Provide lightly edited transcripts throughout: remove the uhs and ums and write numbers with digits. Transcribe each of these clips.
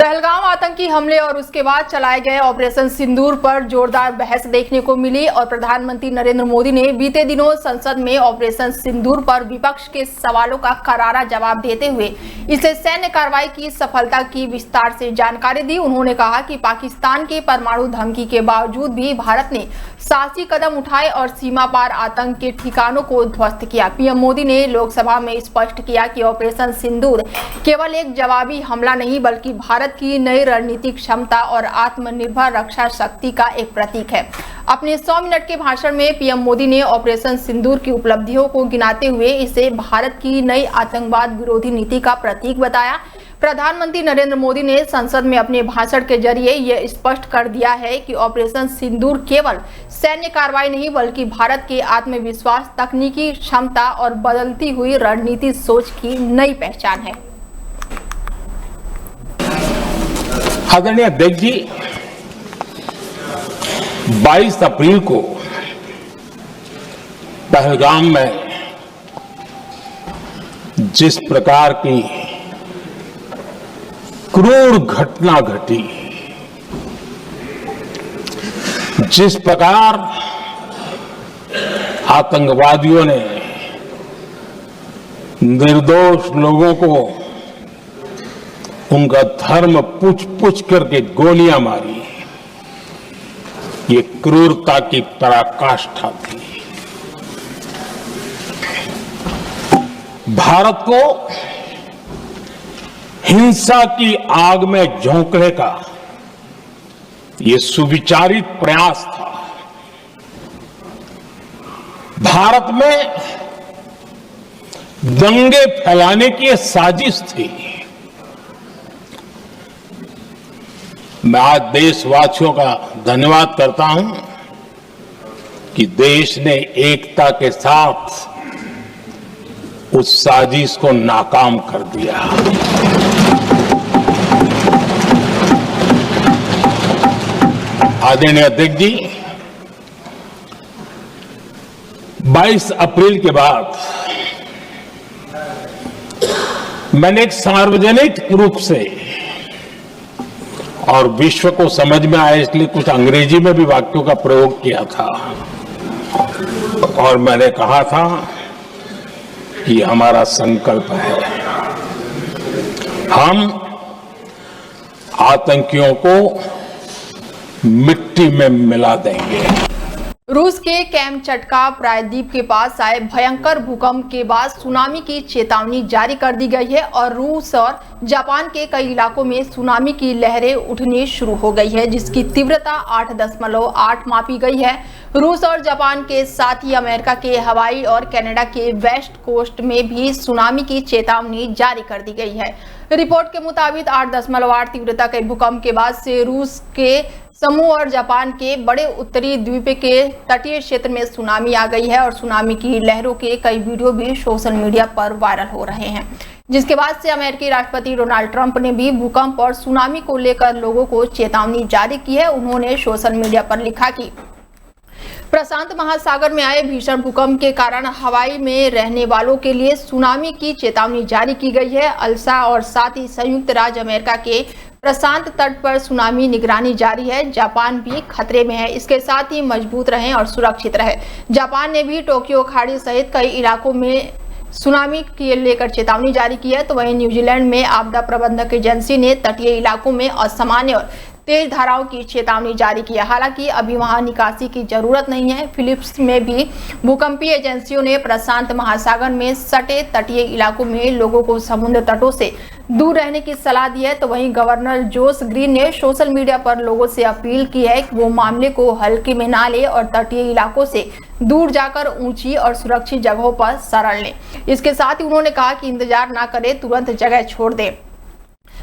पहलगाम आतंकी हमले और उसके बाद चलाए गए ऑपरेशन सिंदूर पर जोरदार बहस देखने को मिली और प्रधानमंत्री नरेंद्र मोदी ने बीते दिनों संसद में ऑपरेशन सिंदूर पर विपक्ष के सवालों का करारा जवाब देते हुए इसे सैन्य कार्रवाई की सफलता की विस्तार से जानकारी दी। उन्होंने कहा कि पाकिस्तान के परमाणु धमकी के बावजूद भी भारत ने साहसी कदम उठाए और सीमा पार आतंक के ठिकानों को ध्वस्त किया। पीएम मोदी ने लोकसभा में स्पष्ट किया कि ऑपरेशन सिंदूर केवल एक जवाबी हमला नहीं बल्कि भारत की नई रणनीतिक क्षमता और आत्मनिर्भर रक्षा शक्ति का एक प्रतीक है। अपने 100 मिनट के भाषण में पीएम मोदी ने ऑपरेशन सिंदूर की उपलब्धियों को गिनाते हुए इसे भारत की नई आतंकवाद विरोधी नीति का प्रतीक बताया। प्रधानमंत्री नरेंद्र मोदी ने संसद में अपने भाषण के जरिए यह स्पष्ट कर दिया है कि ऑपरेशन सिंदूर केवल सैन्य कार्रवाई नहीं बल्कि भारत के आत्मविश्वास, तकनीकी क्षमता और बदलती हुई रणनीतिक सोच की नई पहचान है। आदरणीय अध्यक्ष जी, 22 अप्रैल को पहलगाम में जिस प्रकार की क्रूर घटना घटी, जिस प्रकार आतंकवादियों ने निर्दोष लोगों को उनका धर्म पूछ पूछ करके गोलियां मारी, ये क्रूरता की पराकाष्ठा थी। भारत को हिंसा की आग में झोंकने का ये सुविचारित प्रयास था। भारत में दंगे फैलाने की ये साजिश थी। मैं आज देशवासियों का धन्यवाद करता हूं कि देश ने एकता के साथ उस साजिश को नाकाम कर दिया। आदरणीय अध्यक्ष जी, 22 अप्रैल के बाद मैंने एक सार्वजनिक रूप से और विश्व को समझ में आए इसलिए कुछ अंग्रेजी में भी वाक्यों का प्रयोग किया था और मैंने कहा था कि हमारा संकल्प है, हम आतंकियों को मिट्टी में मिला देंगे। रूस के कैमचटका प्रायद्वीप के पास आए भयंकर भूकंप के बाद सुनामी की चेतावनी जारी कर दी गई है और रूस और जापान के कई इलाकों में सुनामी की लहरें उठनी शुरू हो गई है, जिसकी तीव्रता 8.8 मापी गई है। रूस और जापान के साथ ही अमेरिका के हवाई और कनाडा के वेस्ट कोस्ट में भी सुनामी की चेतावनी जारी कर दी गई है। रिपोर्ट के मुताबिक 8.8 तीव्रता के भूकंप के बाद से रूस के समूह और जापान के बड़े उत्तरी द्वीप के तटीय क्षेत्र में सुनामी आ गई है और सुनामी की लहरों के कई वीडियो भी सोशल मीडिया पर वायरल हो रहे हैं, जिसके बाद से अमेरिकी राष्ट्रपति डोनाल्ड ट्रंप ने भी भूकंप और सुनामी को लेकर लोगों को चेतावनी जारी की है। उन्होंने सोशल मीडिया पर लिखा कि प्रशांत महासागर में आए भीषण भूकंप के कारण हवाई में रहने वालों के लिए सुनामी की चेतावनी जारी की गई है। अल्सा और साथ ही संयुक्त राज्य अमेरिका के प्रशांत तट पर सुनामी निगरानी जारी है। जापान भी खतरे में है, इसके साथ ही मजबूत रहें और सुरक्षित रहें। जापान ने भी टोक्यो खाड़ी सहित कई इलाकों में सुनामी के लेकर चेतावनी जारी की है। तो वहीं न्यूजीलैंड में आपदा प्रबंधक एजेंसी ने तटीय इलाकों में असामान्य और तेज धाराओं की चेतावनी जारी की है। हालांकि अभी वहां निकासी की जरूरत नहीं है। फिलीपींस में भी भूकंपीय एजेंसियों ने प्रशांत महासागर में सटे तटीय इलाकों में लोगों को समुद्र तटों से दूर रहने की सलाह दी है। तो वहीं गवर्नर जोस ग्रीन ने सोशल मीडिया पर लोगों से अपील की है कि वो मामले को हल्के में ना ले और तटीय इलाकों से दूर जाकर ऊंची और सुरक्षित जगहों पर शरण लें। इसके साथ ही उन्होंने कहा कि इंतजार ना करें, तुरंत जगह छोड़ दें।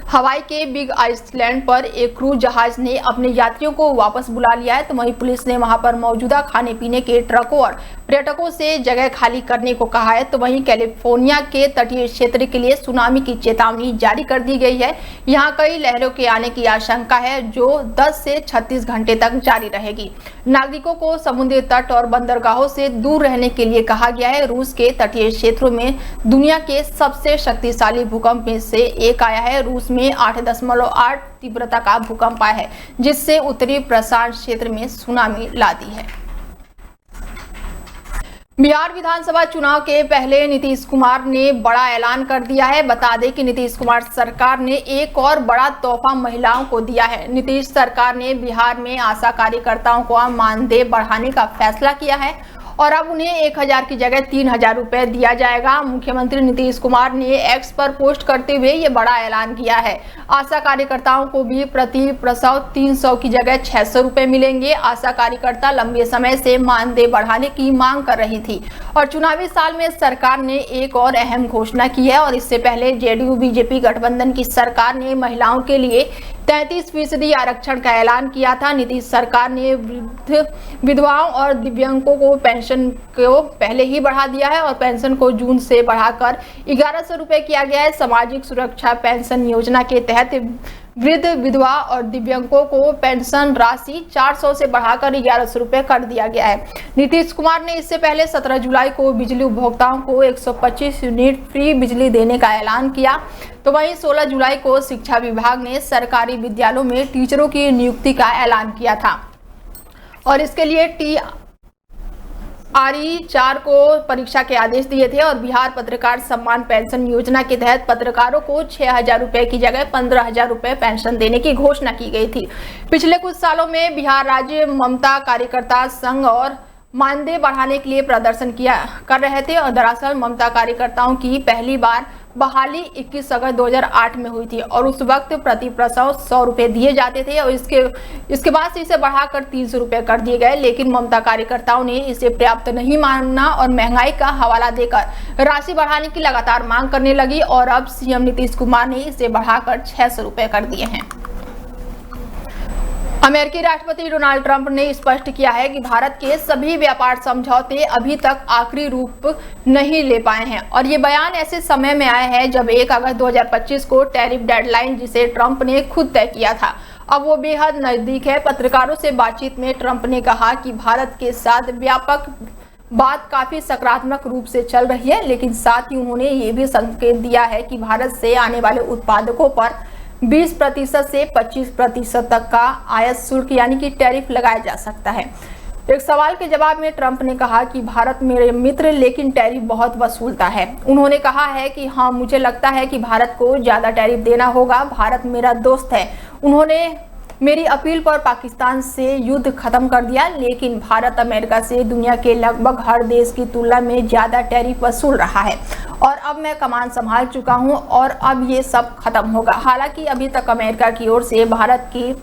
हवाई के बिग आइसलैंड पर एक क्रूज जहाज ने अपने यात्रियों को वापस बुला लिया है। तो वहीं पुलिस ने वहां पर मौजूदा खाने पीने के ट्रकों और पर्यटकों से जगह खाली करने को कहा है, तो वहीं कैलिफोर्निया के तटीय क्षेत्र के लिए सुनामी की चेतावनी जारी कर दी गई है। यहाँ कई लहरों के आने की आशंका है जो 10 से 36 घंटे तक जारी रहेगी। नागरिकों को समुद्री तट और बंदरगाहों से दूर रहने के लिए कहा गया है। रूस के तटीय क्षेत्रों में दुनिया के सबसे शक्तिशाली भूकंप में से एक आया है। रूस में 8.8 तीव्रता का भूकंप आया है, जिससे उत्तरी प्रशांत क्षेत्र में सुनामी ला दी है। बिहार विधानसभा चुनाव के पहले नीतीश कुमार ने बड़ा ऐलान कर दिया है। बता दें कि नीतीश कुमार सरकार ने एक और बड़ा तोहफा महिलाओं को दिया है। नीतीश सरकार ने बिहार में आशा कार्यकर्ताओं को मानदेय बढ़ाने का फैसला किया है और अब उन्हें 1000 की जगह 3000 रुपए दिया जाएगा। मुख्यमंत्री नीतीश कुमार ने एक्स पर पोस्ट करते हुए ये बड़ा ऐलान किया है। आशा कार्यकर्ताओं को भी प्रति प्रसव 300 की जगह 600 रुपए मिलेंगे। आशा कार्यकर्ता लंबे समय से मानदेय बढ़ाने की मांग कर रही थी और चुनावी साल में सरकार ने एक और अहम घोषणा की है। और इससे पहले जेडीयू बीजेपी गठबंधन की सरकार ने महिलाओं के लिए 33% आरक्षण का ऐलान किया था। नीतीश सरकार ने वृद्ध विधवाओं और दिव्यांगों को पेंशन को पहले ही बढ़ा दिया है और पेंशन को जून से बढ़ाकर 1100 रुपए किया गया है। सामाजिक सुरक्षा पेंशन योजना के तहत वृद्ध विधवा और दिव्यांगों को पेंशन राशि 400 से बढ़ाकर 1100 रुपए कर दिया गया है। नीतीश कुमार ने इससे पहले 17 जुलाई को बिजली उपभोक्ताओं को 125 यूनिट फ्री बिजली देने का ऐलान किया। तो वहीं 16 जुलाई को शिक्षा विभाग ने सरकारी विद्यालयों में टीचरों की नियुक्ति का ऐलान किया था और इसके लिए RE4 को परीक्षा के आदेश दिए थे। और बिहार पत्रकार सम्मान पेंशन योजना के तहत पत्रकारों को 6000 रुपए की जगह 15000 रुपए पेंशन देने की घोषणा की गई थी। पिछले कुछ सालों में बिहार राज्य ममता कार्यकर्ता संघ और मानदेय बढ़ाने के लिए प्रदर्शन कर रहे थे और दरअसल ममता कार्यकर्ताओं की पहली बार बहाली 21 अगस्त 2008 में हुई थी और उस वक्त प्रति प्रसव 100 रुपए दिए जाते थे और इसके बाद से इसे बढ़ाकर 300 रुपए कर दिए गए। लेकिन ममता कार्यकर्ताओं ने इसे पर्याप्त नहीं माना और महंगाई का हवाला देकर राशि बढ़ाने की लगातार मांग करने लगी और अब सीएम नीतीश कुमार ने इसे बढ़ाकर 600 रुपए कर दिए हैं। अमेरिकी राष्ट्रपति डोनाल्ड ट्रंप ने स्पष्ट किया है कि भारत के सभी व्यापार समझौते अभी तक आखिरी रूप नहीं ले पाए हैं और ये बयान ऐसे समय में आया है जब 1 अगस्त 2025 को टैरिफ डेडलाइन जिसे ट्रंप ने खुद तय किया था अब वो बेहद नजदीक है। पत्रकारों से बातचीत में ट्रंप ने कहा कि भारत के साथ व्यापक बात काफी सकारात्मक रूप से चल रही है, लेकिन साथ ही उन्होंने ये भी संकेत दिया है कि भारत से आने वाले उत्पादकों पर 20% से 25% तक का आयात शुल्क यानी कि टैरिफ लगाया जा सकता है। एक सवाल के जवाब में ट्रंप ने कहा कि भारत मेरे मित्र लेकिन टैरिफ बहुत वसूलता है। उन्होंने कहा है कि हाँ, मुझे लगता है कि भारत को ज्यादा टैरिफ देना होगा। भारत मेरा दोस्त है। उन्होंने मेरी अपील पर पाकिस्तान से युद्ध खत्म कर दिया, लेकिन भारत अमेरिका से दुनिया के लगभग हर देश की तुलना में ज्यादा टैरिफ वसूल रहा है और अब मैं कमान संभाल चुका हूं और अब ये सब खत्म होगा। हालांकि अभी तक अमेरिका की ओर से भारत की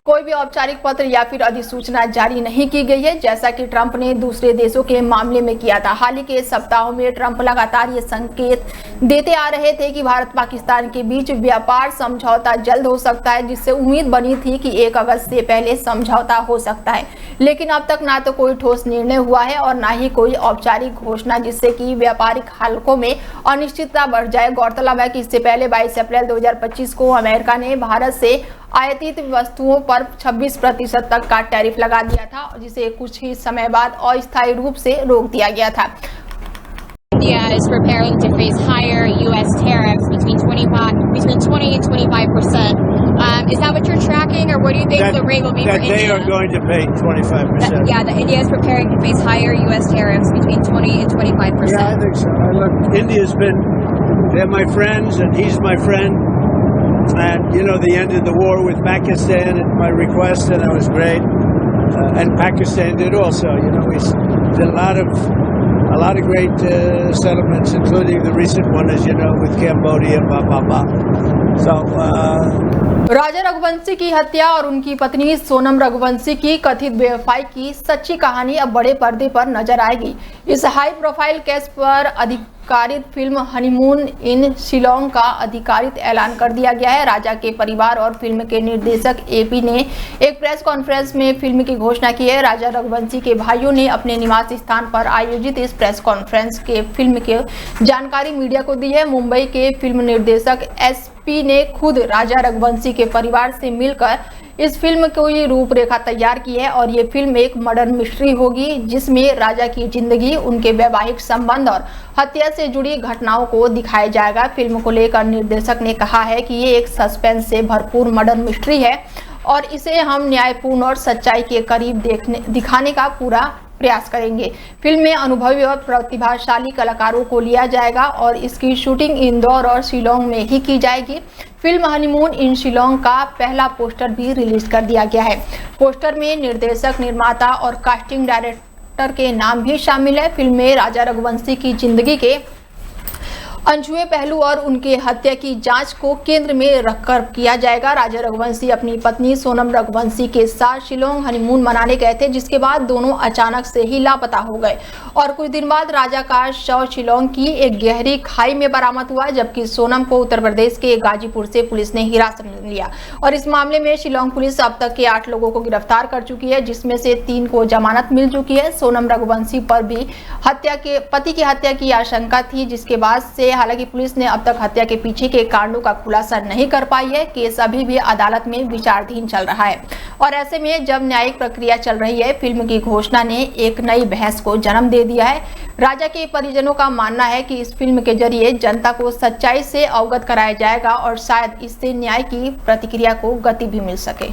कोई भी औपचारिक पत्र या फिर अधिसूचना जारी नहीं की गई है, जैसा कि ट्रंप ने दूसरे देशों के मामले में किया था। हाल ही के सप्ताहों में ट्रंप लगातार ये संकेत देते आ रहे थे कि भारत पाकिस्तान के बीच व्यापार समझौता जल्द हो सकता है, जिससे उम्मीद बनी थी कि 1 अगस्त से पहले समझौता हो सकता है, लेकिन अब तक ना तो कोई ठोस निर्णय हुआ है और ना ही कोई औपचारिक घोषणा, जिससे कि व्यापारिक हलकों में अनिश्चितता बढ़ जाए। गौरतलब है कि इससे पहले 22 अप्रैल 2025 को अमेरिका ने भारत से आयातित वस्तुओं पर 26% तक का टैरिफ लगा दिया था, जिसे कुछ ही समय बाद अस्थायी रूप से रोक दिया गया था। India is preparing to face higher U.S. tariffs between 20 and 25%. Is that what you're tracking, or what do you think the rate will be for India? That they are going to pay 25%. Yeah, India is preparing to face higher U.S. tariffs between 20 and 25%. Yeah, I think so. Look, India's they're my friends, and he's my friend. And, you know, they ended the war with Pakistan at my request, and that was great. And Pakistan did also. You know, we did a lot of great settlements, including the recent one, as you know, with Cambodia, So, राजा रघुवंशी की हत्या और उनकी पत्नी सोनम रघुवंशी की कथित बेवफाई की सच्ची कहानी अब बड़े पर्दे पर नजर आएगी। इस हाई प्रोफाइल केस पर अधिकारित फिल्म हनीमून इन शिलोंग का अधिकारित ऐलान कर दिया गया है। राजा के परिवार और फिल्म के निर्देशक एपी ने एक प्रेस कॉन्फ्रेंस में फिल्म की घोषणा की है। राजा रघुवंशी के भाइयों ने अपने निवास स्थान पर आयोजित इस प्रेस कॉन्फ्रेंस के फिल्म की जानकारी मीडिया को दी है। मुंबई के फिल्म निर्देशक एसपी ने खुद राजा रघुवंशी के परिवार से मिलकर इस फिल्म की रूपरेखा तैयार की है और ये फिल्म एक मर्डर मिस्ट्री होगी जिसमें राजा की जिंदगी, उनके वैवाहिक संबंध और हत्या से जुड़ी घटनाओं को दिखाया जाएगा। फिल्म को लेकर निर्देशक ने कहा है कि ये एक सस्पेंस से भरपूर मर्डर मिस्ट्री है और इसे हम न्यायपूर्ण और सच्चाई के करीब दिखाने का पूरा प्रयास करेंगे। फिल्म में अनुभवी और प्रतिभाशाली कलाकारों को लिया जाएगा और इसकी शूटिंग इंदौर और शिलोंग में ही की जाएगी। फिल्म हनीमून इन शिलोंग का पहला पोस्टर भी रिलीज कर दिया गया है। पोस्टर में निर्देशक, निर्माता और कास्टिंग डायरेक्टर के नाम भी शामिल है। फिल्म में राजा रघुवंशी की जिंदगी के अनछुए पहलू और उनके हत्या की जांच को केंद्र में रखकर किया जाएगा। राजा रघुवंशी अपनी पत्नी सोनम रघुवंशी के साथ शिलोंग हनीमून मनाने गए थे, जिसके बाद दोनों अचानक से ही लापता हो गए और कुछ दिन बाद राजा का शव शिलोंग की एक गहरी खाई में बरामद हुआ, जबकि सोनम को उत्तर प्रदेश के गाजीपुर से पुलिस ने हिरासत में लिया और इस मामले में शिलोंग पुलिस अब तक के 8 लोगों को गिरफ्तार कर चुकी है, जिसमें से 3 को जमानत मिल चुकी है। सोनम रघुवंशी पर भी पति की हत्या की आशंका थी, जिसके बाद से हालांकि पुलिस ने अब तक हत्या के पीछे के कारणों का खुलासा नहीं कर पाई है। केस अभी भी अदालत में विचाराधीन चल रहा है और ऐसे में जब न्यायिक प्रक्रिया चल रही है, फिल्म की घोषणा ने एक नई बहस को जन्म दे दिया है। राजा के परिजनों का मानना है कि इस फिल्म के जरिए जनता को सच्चाई से अवगत कराया जाएगा और शायद इससे न्याय की प्रतिक्रिया को गति भी मिल सके।